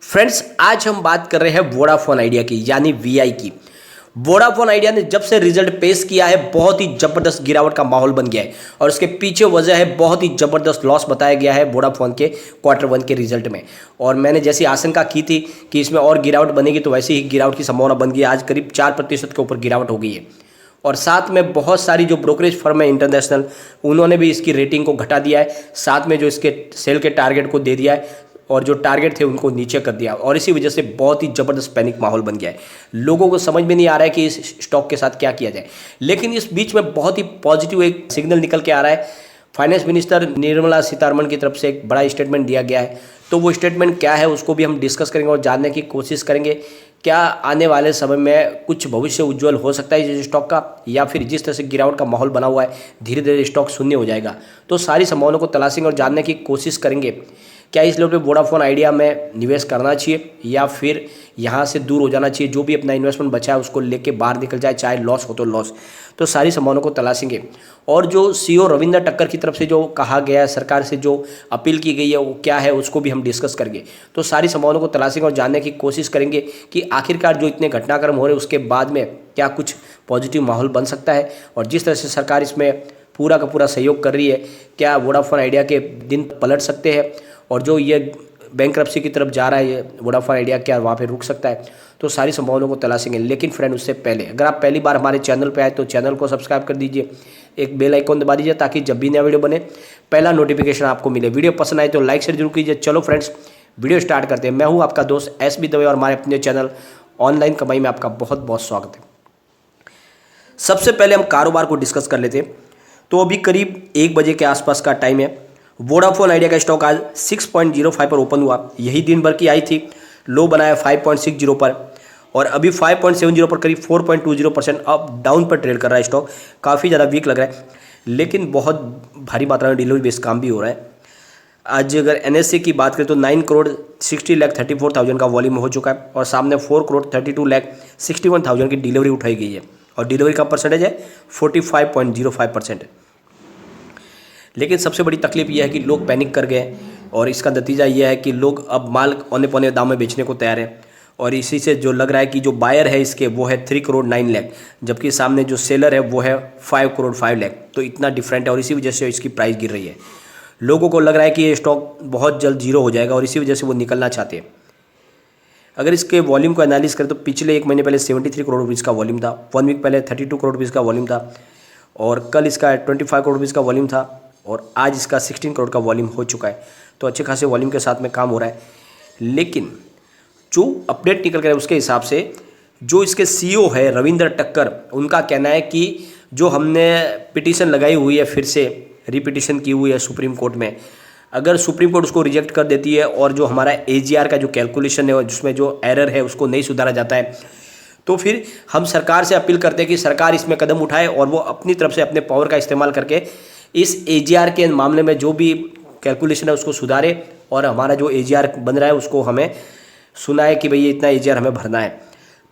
Friends, आज हम बात कर रहे हैं वोडाफोन आइडिया की, यानी वीआई की। वोडाफोन आइडिया ने जब से रिजल्ट पेश किया है, बहुत ही जबरदस्त गिरावट का माहौल बन गया है और उसके पीछे वजह है बहुत ही जबरदस्त लॉस बताया गया है वोडाफोन के क्वार्टर 1 के रिजल्ट में। और मैंने जैसी आशंका की थी कि इसमें और गिरावट बनेगी, तो वैसे ही गिरावट की संभावना बन गई है। आज करीब 4% के ऊपर गिरावट हो गई है और साथ में बहुत सारी जो ब्रोकरेज फर्म है इंटरनेशनल, उन्होंने भी इसकी रेटिंग को घटा दिया है। साथ में जो इसके सेल के टारगेट को दे दिया है और जो टारगेट थे उनको नीचे कर दिया और इसी वजह से बहुत ही ज़बरदस्त पैनिक माहौल बन गया है। लोगों को समझ में नहीं आ रहा है कि इस स्टॉक के साथ क्या किया जाए। लेकिन इस बीच में बहुत ही पॉजिटिव एक सिग्नल निकल के आ रहा है। फाइनेंस मिनिस्टर निर्मला सीतारमण की तरफ से एक बड़ा स्टेटमेंट दिया गया है, तो वो स्टेटमेंट क्या है उसको भी हम डिस्कस करेंगे और जानने की कोशिश करेंगे। क्या आने वाले समय में कुछ भविष्य उज्ज्वल हो सकता है इस स्टॉक का, या फिर जिस तरह से गिरावट का माहौल बना हुआ है धीरे धीरे स्टॉक शून्य हो जाएगा। तो सारी संभावनाओं को तलाशेंगे और जानने की कोशिश करेंगे क्या इस लेवल पे वोडाफोन आइडिया में निवेश करना चाहिए या फिर यहाँ से दूर हो जाना चाहिए। जो भी अपना इन्वेस्टमेंट बचा है उसको लेके बाहर निकल जाए, चाहे लॉस हो तो लॉस। तो सारी संभावनाओं को तलाशेंगे। और जो सीईओ रविंद्र टक्कर की तरफ से जो कहा गया है, सरकार से जो अपील की गई है, वो क्या है उसको भी हम डिस्कस करेंगे। तो सारी संभावनाओं को तलाशेंगे और जानने की कोशिश करेंगे कि आखिरकार जो इतने घटनाक्रम हो रहे हैं उसके बाद में क्या कुछ पॉजिटिव माहौल बन सकता है। और जिस तरह से सरकार इसमें पूरा का पूरा सहयोग कर रही है, क्या वोडाफोन आइडिया के दिन पलट सकते हैं और जो ये बैंकरप्सी की तरफ जा रहा है ये वोडाफोन आइडिया, क्या वहाँ पे रुक सकता है। तो सारी संभावनाओं को तलाशेंगे। लेकिन फ्रेंड, उससे पहले अगर आप पहली बार हमारे चैनल पे आए तो चैनल को सब्सक्राइब कर दीजिए, एक बेल आइकॉन दबा दीजिए ताकि जब भी नया वीडियो बने पहला नोटिफिकेशन आपको मिले। वीडियो पसंद आए तो लाइक शेयर जरूर कीजिए। चलो फ्रेंड्स, वीडियो स्टार्ट करते हैं। मैं हूँ आपका दोस्त SB दवे और हमारे अपने चैनल ऑनलाइन कमाई में आपका बहुत बहुत स्वागत है। सबसे पहले हम कारोबार को डिस्कस कर लेते हैं। तो अभी करीब 1 बजे के आसपास का टाइम है। वोडाफोन आइडिया का स्टॉक आज 6.05 पर ओपन हुआ। यही दिन भर की आई थी। लो बनाया 5.60 पर और अभी 5.70 पर करीब 4.20% अप डाउन पर ट्रेड कर रहा है स्टॉक। काफ़ी ज़्यादा वीक लग रहा है, लेकिन बहुत भारी मात्रा में डिलीवरी बेस्ड काम भी हो रहा है। आज अगर NSE की बात करें तो 9,60,34,000 का वॉल्यूम हो चुका है और सामने 4,32,61,000 की डिलीवरी उठाई गई है और डिलीवरी का परसेंटेज है 45.05%। लेकिन सबसे बड़ी तकलीफ यह है कि लोग पैनिक कर गए और इसका नतीजा यह है कि लोग अब माल औने पौने दाम में बेचने को तैयार है। और इसी से जो लग रहा है कि जो बायर है इसके वो है 3 करोड़ 9 लाख, जबकि सामने जो सेलर है वो है 5 करोड़ 5 लाख। तो इतना डिफरेंट है और इसी वजह से इसकी प्राइस गिर रही है। लोगों को लग रहा है कि ये स्टॉक बहुत जल्द जीरो हो जाएगा और इसी वजह से वो निकलना चाहते हैं। अगर इसके वॉल्यूम को एनालिस करें तो पिछले 1 महीने पहले 73 करोड़ रुपीज़ का वॉल्यूम था, 1 वीक पहले 32 करोड़ रुपीज़ का वॉल्यूम था और कल इसका 25 करोड़ रुपीज़ का वॉल्यूम था और आज इसका 16 करोड़ का वॉल्यूम हो चुका है। तो अच्छे खासे वॉल्यूम के साथ में काम हो रहा है। लेकिन जो अपडेट निकल कर है उसके हिसाब से जो इसके CEO है रविंद्र टक्कर, उनका कहना है कि जो हमने पिटीशन लगाई हुई है, फिर से रिपिटिशन की हुई है सुप्रीम कोर्ट में, अगर सुप्रीम कोर्ट उसको रिजेक्ट कर देती है और जो हमारा AGR का जो कैलकुलेशन है जिसमें जो एरर है उसको नहीं सुधारा जाता है, तो फिर हम सरकार से अपील करते हैं कि सरकार इसमें कदम उठाए और वो अपनी तरफ से अपने पावर का इस्तेमाल करके इस AGR के मामले में जो भी कैलकुलेशन है उसको सुधारे और हमारा जो AGR बन रहा है उसको हमें सुनाए कि भई इतना AGR हमें भरना है।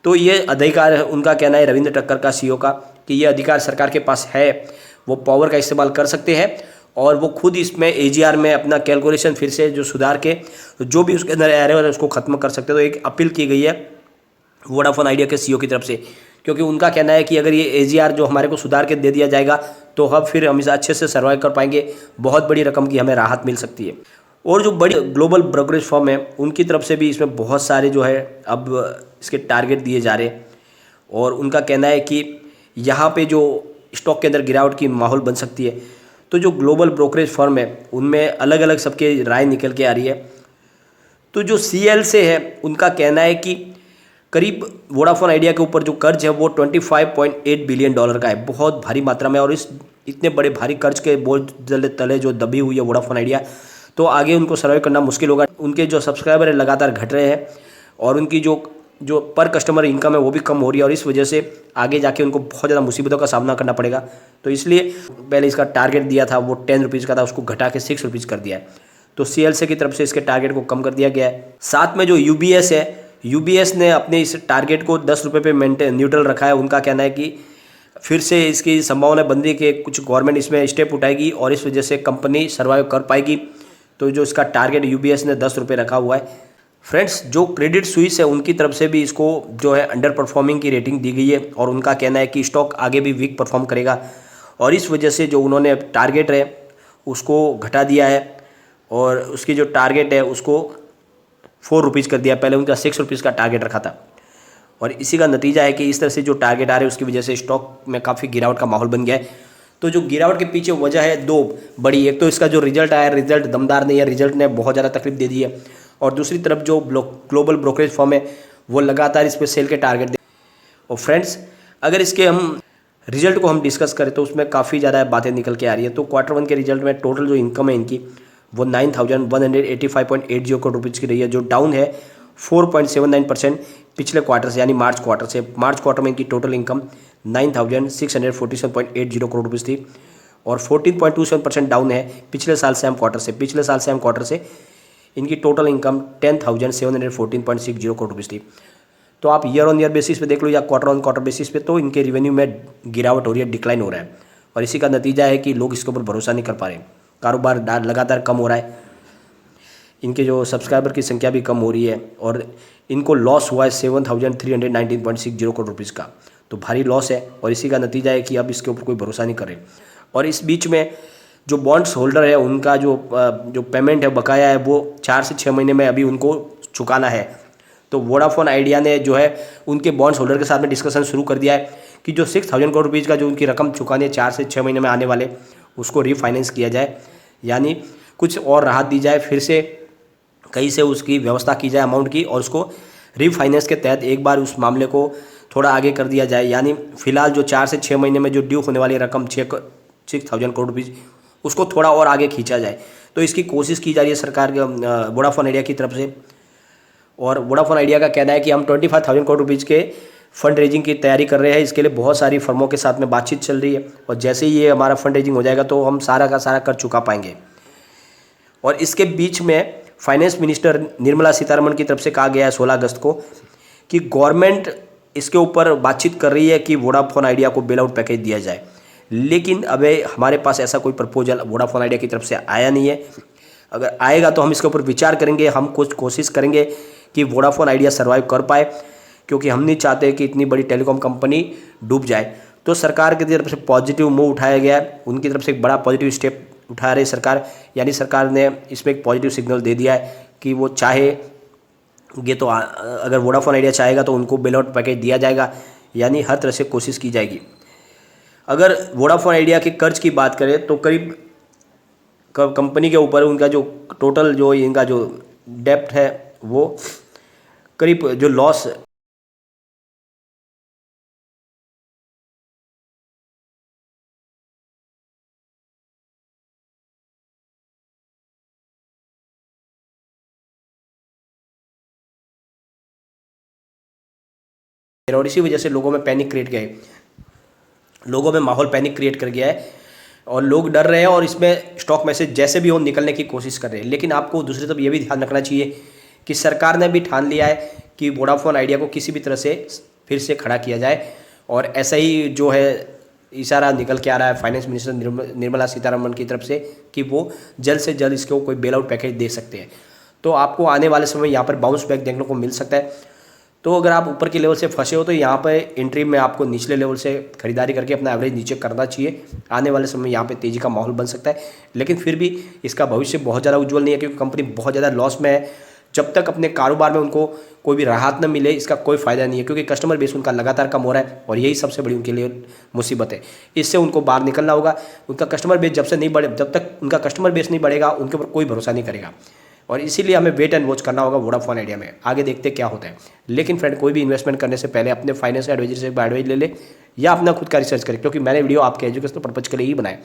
तो ये अधिकार है, उनका कहना है रविंद्र टक्कर का CEO का, कि ये अधिकार सरकार के पास है, वो पावर का इस्तेमाल कर सकते हैं और वो खुद इसमें AGR में अपना कैलकुलेशन फिर से जो सुधार के जो भी उसके अंदर एरर है उसको ख़त्म कर सकते हैं। तो एक अपील की गई है वोडाफोन आइडिया के CEO की तरफ से, क्योंकि उनका कहना है कि अगर ये AGR जो हमारे को सुधार के दे दिया जाएगा तो हम फिर हम इसे अच्छे से सर्वाइव कर पाएंगे, बहुत बड़ी रकम की हमें राहत मिल सकती है। और जो बड़ी ग्लोबल ब्रोकरेज फर्म है उनकी तरफ से भी इसमें बहुत सारे जो है अब इसके टारगेट दिए जा रहे हैं और उनका कहना है कि यहाँ पे जो स्टॉक के अंदर गिरावट की माहौल बन सकती है। तो जो ग्लोबल ब्रोकरेज फर्म है उनमें अलग अलग सबके राय निकल के आ रही है। तो जो CL से है उनका कहना है कि करीब वोडाफोन आइडिया के ऊपर जो कर्ज है वो $25.8 बिलियन का है, बहुत भारी मात्रा में। और इस इतने बड़े भारी कर्ज के बोझ तले जो दबी हुई है वोडाफोन आइडिया, तो आगे उनको सर्वाइव करना मुश्किल होगा। उनके जो सब्सक्राइबर है लगातार घट रहे हैं और उनकी जो पर कस्टमर इनकम है वो भी कम हो रही है और इस वजह से आगे जाके उनको बहुत ज़्यादा मुसीबतों का सामना करना पड़ेगा। तो इसलिए पहले इसका टारगेट दिया था वो 10 रुपीज़ का था, उसको घटा के 6 रुपीज़ कर दिया है। तो CLC की तरफ से इसके टारगेट को कम कर दिया गया है। साथ में जो UBS है, UBS ने अपने इस टारगेट को 10 रुपये पे मेंटेन न्यूट्रल रखा है। उनका कहना है कि फिर से इसकी संभावना बंदी के कुछ गवर्नमेंट इसमें स्टेप उठाएगी और इस वजह से कंपनी सर्वाइव कर पाएगी। तो जो इसका टारगेट UBS ने 10 रुपये रखा हुआ है। फ्रेंड्स, जो क्रेडिट स्विस है उनकी तरफ से भी इसको जो है अंडर परफॉर्मिंग की रेटिंग दी गई है और उनका कहना है कि स्टॉक आगे भी वीक परफॉर्म करेगा और इस वजह से जो उन्होंने टारगेट है उसको घटा दिया है और उसकी जो टारगेट है उसको 4 रुपीज़ कर दिया। पहले उनका 6 रुपीज़ का टारगेट रखा था और इसी का नतीजा है कि इस तरह से जो टारगेट आ रहे हैं उसकी वजह से स्टॉक में काफ़ी गिरावट का माहौल बन गया है। तो जो गिरावट के पीछे वजह है दो बड़ी, एक तो इसका जो रिजल्ट आया, रिजल्ट दमदार नहीं है, रिजल्ट ने बहुत ज़्यादा तकलीफ दे दी है और दूसरी तरफ जो ग्लोबल ब्रोकरेज फर्म है वो लगातार इस पर सेल के टारगेट दे। और फ्रेंड्स, अगर इसके हम रिजल्ट को हम डिस्कस करें तो उसमें काफ़ी ज़्यादा बातें निकल के आ रही है। तो Q1 के रिजल्ट में टोटल जो इनकम है इनकी वो 9,185.80 करोड़ रुपीज़ की रही है, जो डाउन है 4.79% पिछले क्वार्टर से, यानी मार्च क्वार्टर से। मार्च क्वार्टर में इनकी टोटल इनकम 9,647.80 करोड़ रुपीज़ थी और 14.27% डाउन है पिछले साल सेम क्वार्टर से। पिछले साल सेम क्वार्टर से इनकी टोटल इनकम 10,714.60 करोड़ रुपीज़ थी। तो आप ईयर ऑन ईयर बेसिस पे देख लो या क्वार्टर ऑन क्वार्टर बेसिस पे, तो इनके रेवेन्यू में गिरावट हो रही है, डिक्लाइन हो रहा है और इसी का नतीजा है कि लोग इसके ऊपर भरोसा नहीं कर पा रहे। कारोबार लगातार कम हो रहा है, इनके जो सब्सक्राइबर की संख्या भी कम हो रही है और इनको लॉस हुआ है 7,319.60 करोड़ रुपीज़ का। तो भारी लॉस है और इसी का नतीजा है कि अब इसके ऊपर कोई भरोसा नहीं कर रहे। और इस बीच में जो बॉन्ड्स होल्डर है उनका जो पेमेंट है, बकाया है, वो 4 से 6 महीने में अभी उनको चुकाना है। तो वोडाफोन आइडिया ने जो है उनके बॉन्ड्स होल्डर के साथ में डिस्कशन शुरू कर दिया है कि जो 6,000 करोड़ रुपीज़ का जो उनकी रकम चुकानी है 4 से 6 महीने में आने वाले, उसको रीफाइनेंस किया जाए, यानी कुछ और राहत दी जाए, फिर से कहीं से उसकी व्यवस्था की जाए अमाउंट की और उसको रीफाइनेंस के तहत एक बार उस मामले को थोड़ा आगे कर दिया जाए। यानी फिलहाल जो 4 से 6 महीने में जो ड्यू होने वाली रकम 6,000 करोड़ रुपीज़, उसको थोड़ा और आगे खींचा जाए। तो इसकी कोशिश की जा रही है सरकार के वोडाफोन आइडिया की तरफ से। और वोडाफोन आइडिया का कहना है कि हम 25,000 करोड़ रुपीज़ के फंड रेजिंग की तैयारी कर रहे हैं। इसके लिए बहुत सारी फर्मों के साथ में बातचीत चल रही है और जैसे ही ये हमारा फंड रेजिंग हो जाएगा तो हम सारा का सारा कर चुका पाएंगे। और इसके बीच में फाइनेंस मिनिस्टर निर्मला सीतारमण की तरफ से कहा गया है 16 अगस्त को कि गवर्नमेंट इसके ऊपर बातचीत कर रही है कि वोडाफोन आइडिया को बेल आउट पैकेज दिया जाए, लेकिन अबे हमारे पास ऐसा कोई प्रपोजल वोडाफोन आइडिया की तरफ से आया नहीं है। अगर आएगा तो हम इसके ऊपर विचार करेंगे, हम कुछ कोशिश करेंगे कि वोडाफोन आइडिया सर्वाइव कर पाए, क्योंकि हम नहीं चाहते कि इतनी बड़ी टेलीकॉम कंपनी डूब जाए। तो सरकार की तरफ से पॉजिटिव मूव उठाया गया है, उनकी तरफ से एक बड़ा पॉजिटिव स्टेप उठा रही सरकार, यानी सरकार ने इसमें एक पॉजिटिव सिग्नल दे दिया है कि वो चाहेंगे तो अगर वोडाफोन आइडिया चाहेगा तो उनको बेल आउट पैकेज दिया जाएगा, यानी हर तरह से कोशिश की जाएगी। अगर वोडाफोन आइडिया के कर्ज की बात करें तो करीब कंपनी के ऊपर उनका जो टोटल जो इनका जो डेप्ट है वो करीब जो लॉस और इसी वजह से लोगों में पैनिक क्रिएट गए, लोगों में माहौल पैनिक क्रिएट कर गया है और लोग डर रहे हैं और इसमें स्टॉक में से जैसे भी हो निकलने की कोशिश कर रहे हैं। लेकिन आपको दूसरी तरफ ये भी ध्यान रखना चाहिए कि सरकार ने भी ठान लिया है कि वोडाफोन आइडिया को किसी भी तरह से फिर से खड़ा किया जाए और ऐसा ही जो है इशारा निकल के आ रहा है फाइनेंस मिनिस्टर निर्मला सीतारमण की तरफ से कि वो जल्द से जल्द इसको कोई बेल आउट पैकेज दे सकते हैं। तो आपको आने वाले समय यहाँ पर बाउंस बैक देखने को मिल सकता है। तो अगर आप ऊपर के लेवल से फंसे हो तो यहाँ पर एंट्री में आपको निचले लेवल से खरीदारी करके अपना एवरेज नीचे करना चाहिए। आने वाले समय यहाँ पे तेज़ी का माहौल बन सकता है, लेकिन फिर भी इसका भविष्य बहुत ज़्यादा उज्जवल नहीं है, क्योंकि कंपनी बहुत ज़्यादा लॉस में है। जब तक अपने कारोबार में उनको कोई भी राहत न मिले इसका कोई फ़ायदा नहीं है, क्योंकि कस्टमर बेस उनका लगातार कम हो रहा है और यही सबसे बड़ी उनके लिए मुसीबत है। इससे उनको बाहर निकलना होगा। उनका कस्टमर बेस जब तक उनका कस्टमर बेस नहीं बढ़ेगा उनके ऊपर कोई भरोसा नहीं करेगा और इसीलिए हमें वेट एंड वॉच करना होगा वोडाफोन आइडिया में। आगे देखते क्या होता है। लेकिन फ्रेंड, कोई भी इन्वेस्टमेंट करने से पहले अपने फाइनेंस एडवाइजर से एडवाइस ले ले या अपना खुद का रिसर्च करें, क्योंकि मैंने वीडियो आपके एजुकेशनल पर्पज के लिए ही बनाया।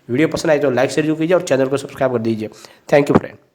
वीडियो पसंद आए तो लाइक शेयर जरूर कीजिए और चैनल को सब्सक्राइब कर दीजिए। Thank you friend.